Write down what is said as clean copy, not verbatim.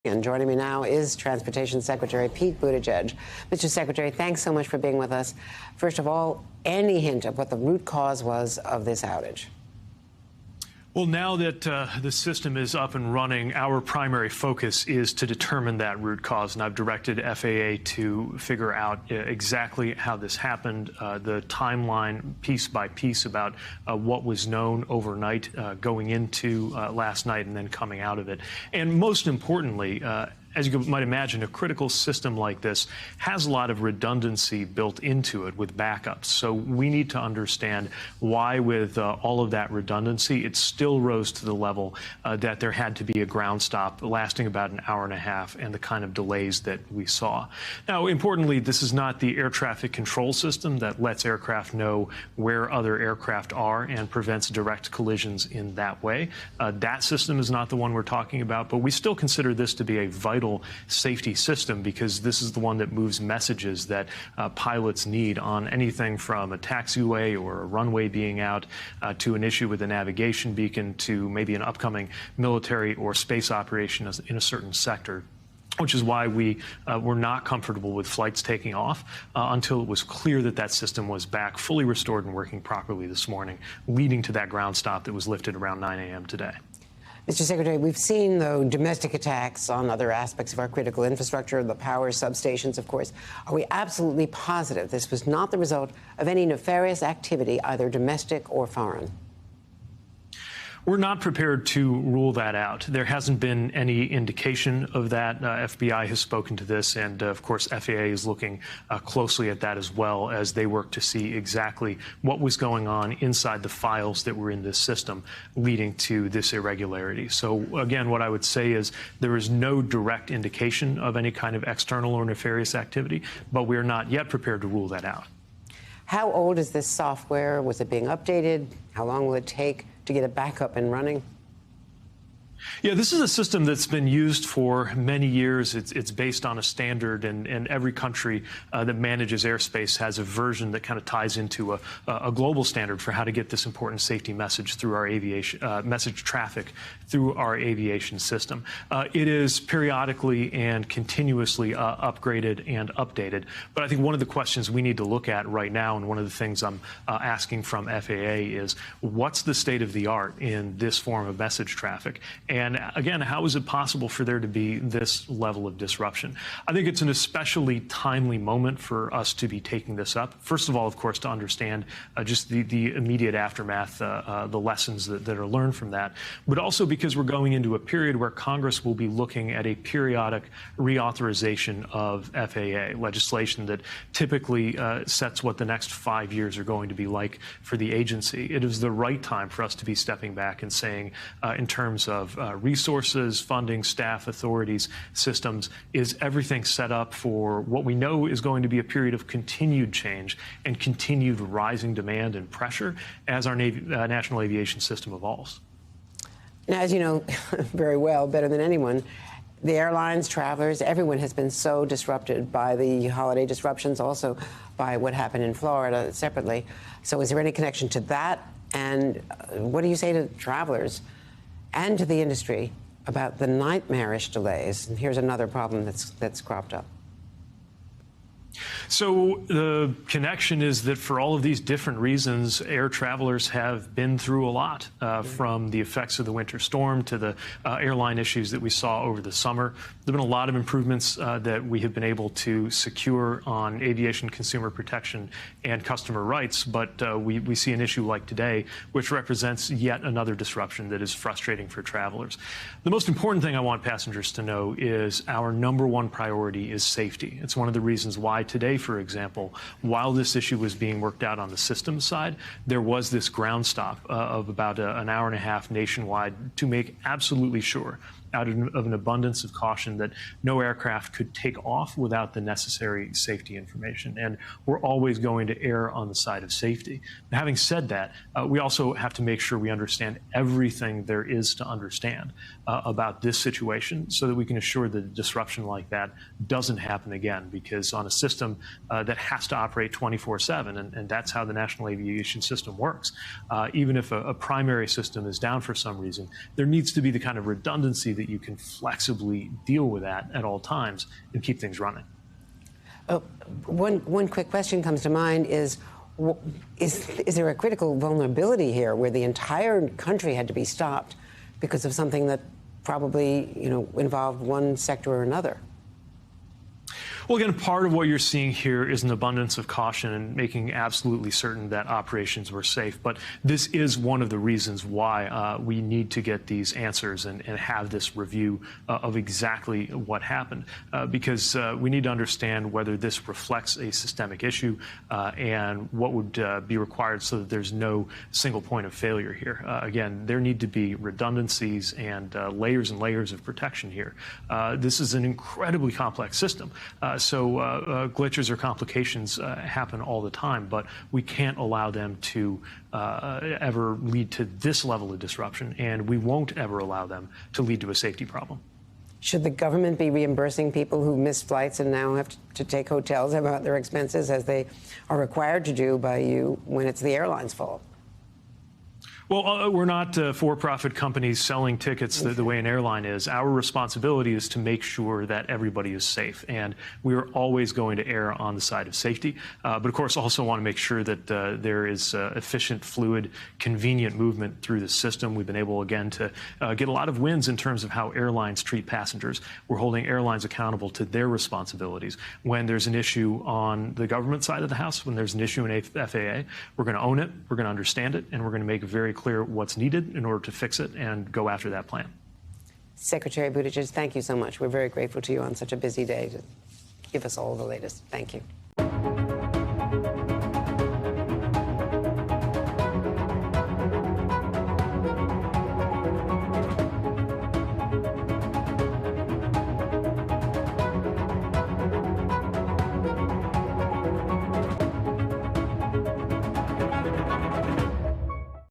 And joining me now is Transportation Secretary Pete Buttigieg. Mr. Secretary, thanks so much for being with us. First of all, any hint of what the root cause was of this outage? Well, now that the system is up and running, our primary focus is to determine that root cause, and I've directed FAA to figure out exactly how this happened, the timeline piece by piece about what was known overnight going into last night and then coming out of it. And most importantly, as you might imagine, a critical system like this has a lot of redundancy built into it with backups. So we need to understand why, with all of that redundancy, it still rose to the level that there had to be a ground stop lasting about an hour and a half and the kind of delays that we saw. Now, importantly, this is not the air traffic control system that lets aircraft know where other aircraft are and prevents direct collisions in that way. That system is not the one we're talking about, but we still consider this to be a vital safety system because this is the one that moves messages that pilots need on anything from a taxiway or a runway being out to an issue with a navigation beacon to maybe an upcoming military or space operation in a certain sector, which is why we were not comfortable with flights taking off until it was clear that that system was back fully restored and working properly this morning, leading to that ground stop that was lifted around 9 a.m. today. Mr. Secretary, we've seen, though, domestic attacks on other aspects of our critical infrastructure, the power substations, of course. Are we absolutely positive this was not the result of any nefarious activity, either domestic or foreign? We're not prepared to rule that out. There hasn't been any indication of that. FBI has spoken to this, and of course, FAA is looking closely at that as well as they work to see exactly what was going on inside the files that were in this system leading to this irregularity. So again, what I would say is there is no direct indication of any kind of external or nefarious activity, but we're not yet prepared to rule that out. How old is this software? Was it being updated? How long will it take to get it back up and running? Yeah, this is a system that's been used for many years. It's based on a standard, and every country that manages airspace has a version that kind of ties into a global standard for how to get this important safety message through our aviation message traffic through our aviation system. It is periodically and continuously upgraded and updated. But I think one of the questions we need to look at right now, and one of the things I'm asking from FAA is, what's the state of the art in this form of message traffic? And again, how is it possible for there to be this level of disruption? I think it's an especially timely moment for us to be taking this up. First of all, of course, to understand just the immediate aftermath, the lessons that are learned from that, but also because we're going into a period where Congress will be looking at a periodic reauthorization of FAA legislation that typically sets what the next 5 years are going to be like for the agency. It is the right time for us to be stepping back and saying, in terms of resources, funding, staff, authorities, systems, is everything set up for what we know is going to be a period of continued change and continued rising demand and pressure as our national aviation system evolves? Now, as you know very well, better than anyone, the airlines, travelers, everyone has been so disrupted by the holiday disruptions, also by what happened in Florida separately. So is there any connection to that? And what do you say to travelers and to the industry about the nightmarish delays? And here's another problem that's cropped up. So the connection is that for all of these different reasons, air travelers have been through a lot, from the effects of the winter storm to the airline issues that we saw over the summer. There have been a lot of improvements that we have been able to secure on aviation consumer protection and customer rights, but we see an issue like today, which represents yet another disruption that is frustrating for travelers. The most important thing I want passengers to know is our #1 priority is safety. It's one of the reasons why today, for example, while this issue was being worked out on the systems side, there was this ground stop of about an hour and a half nationwide to make absolutely sure, out of an abundance of caution, that no aircraft could take off without the necessary safety information. And we're always going to err on the side of safety. Now, having said that, we also have to make sure we understand everything there is to understand about this situation so that we can assure that a disruption like that doesn't happen again, because on a system that has to operate 24/7, and that's how the national aviation system works, even if a primary system is down for some reason, there needs to be the kind of redundancy that you can flexibly deal with that at all times and keep things running. One quick question comes to mind is there a critical vulnerability here where the entire country had to be stopped because of something that probably, involved one sector or another? Well, again, part of what you're seeing here is an abundance of caution and making absolutely certain that operations were safe. But this is one of the reasons why we need to get these answers and have this review of exactly what happened, because we need to understand whether this reflects a systemic issue and what would be required so that there's no single point of failure here. Again, there need to be redundancies and layers of protection here. This is an incredibly complex system. So glitches or complications happen all the time, but we can't allow them to ever lead to this level of disruption, and we won't ever allow them to lead to a safety problem. Should the government be reimbursing people who missed flights and now have to take hotels about their expenses, as they are required to do by you when it's the airline's fault? Well, we're not for-profit companies selling tickets the way an airline is. Our responsibility is to make sure that everybody is safe, and we are always going to err on the side of safety. But of course, also want to make sure that there is efficient, fluid, convenient movement through the system. We've been able, again, to get a lot of wins in terms of how airlines treat passengers. We're holding airlines accountable to their responsibilities. When there's an issue on the government side of the house, when there's an issue in FAA, we're going to own it, we're going to understand it, and we're going to make very clear what's needed in order to fix it and go after that plan. Secretary Buttigieg, thank you so much. We're very grateful to you on such a busy day to give us all the latest. Thank you.